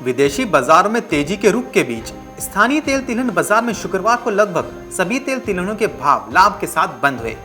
विदेशी बाजारों में तेजी के रुख के बीच स्थानीय तेल तिलहन बाजार में शुक्रवार को लगभग सभी तेल तिलहनों के भाव लाभ के साथ बंद हुए।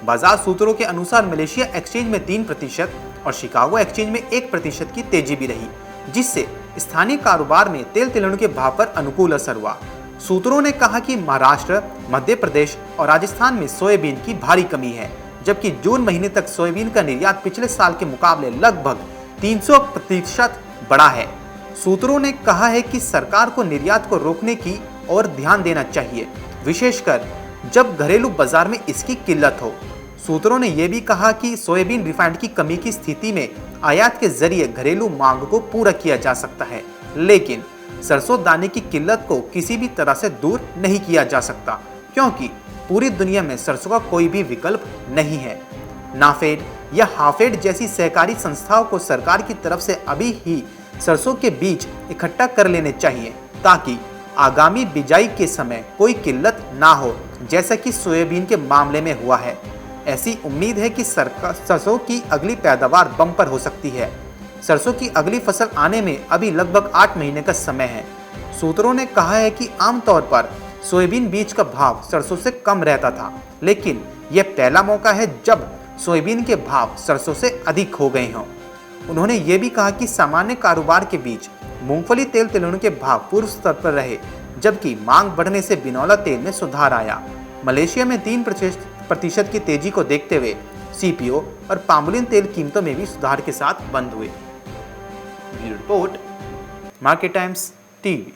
बाजार सूत्रों के अनुसार मलेशिया एक्सचेंज में 3% और शिकागो एक्सचेंज में 1% की तेजी भी रही, जिससे स्थानीय कारोबार में तेल तिलहनों के भाव पर अनुकूल असर हुआ। सूत्रों ने कहा कि महाराष्ट्र, मध्य प्रदेश और राजस्थान में सोयाबीन की भारी कमी है, जबकि जून महीने तक सोयाबीन का निर्यात पिछले साल के मुकाबले लगभग 300% बढ़ा है। सूत्रों ने कहा है कि सरकार को निर्यात को रोकने की ओर ध्यान देना चाहिए, विशेषकर जब घरेलू बाजार में इसकी किल्लत हो। सूत्रों ने यह भी कहा कि सोयाबीन रिफाइंड की कमी की स्थिति में आयात के जरिए घरेलू मांग को पूरा किया जा सकता है, लेकिन सरसों दाने की किल्लत को किसी भी तरह से दूर नहीं किया जा सकता, क्योंकि पूरी दुनिया में सरसों का कोई भी विकल्प नहीं है। नाफेड या हाफेड जैसी सहकारी संस्थाओं को सरकार की तरफ से अभी ही सरसों के बीज इकट्ठा कर लेने चाहिए, ताकि आगामी बिजाई के समय कोई किल्लत ना हो, जैसा कि सोयाबीन के मामले में हुआ है। ऐसी उम्मीद है कि सरसों की अगली पैदावार बम्पर हो सकती है। सरसों की अगली फसल आने में अभी लगभग 8 महीने का समय है। सूत्रों ने कहा है कि आमतौर पर सोयाबीन बीज का भाव सरसों से कम रहता था, लेकिन यह पहला मौका है जब सोयाबीन के भाव सरसों से अधिक हो गए हों। उन्होंने ये भी कहा कि सामान्य कारोबार के बीच मूंगफली तेल तिलहनों के भाव पूर्व स्तर पर रहे, जबकि मांग बढ़ने से बिनौला तेल में सुधार आया। मलेशिया में 3% की तेजी को देखते हुए सीपीओ और पामोलिन तेल कीमतों में भी सुधार के साथ बंद हुए। Report, market times TV.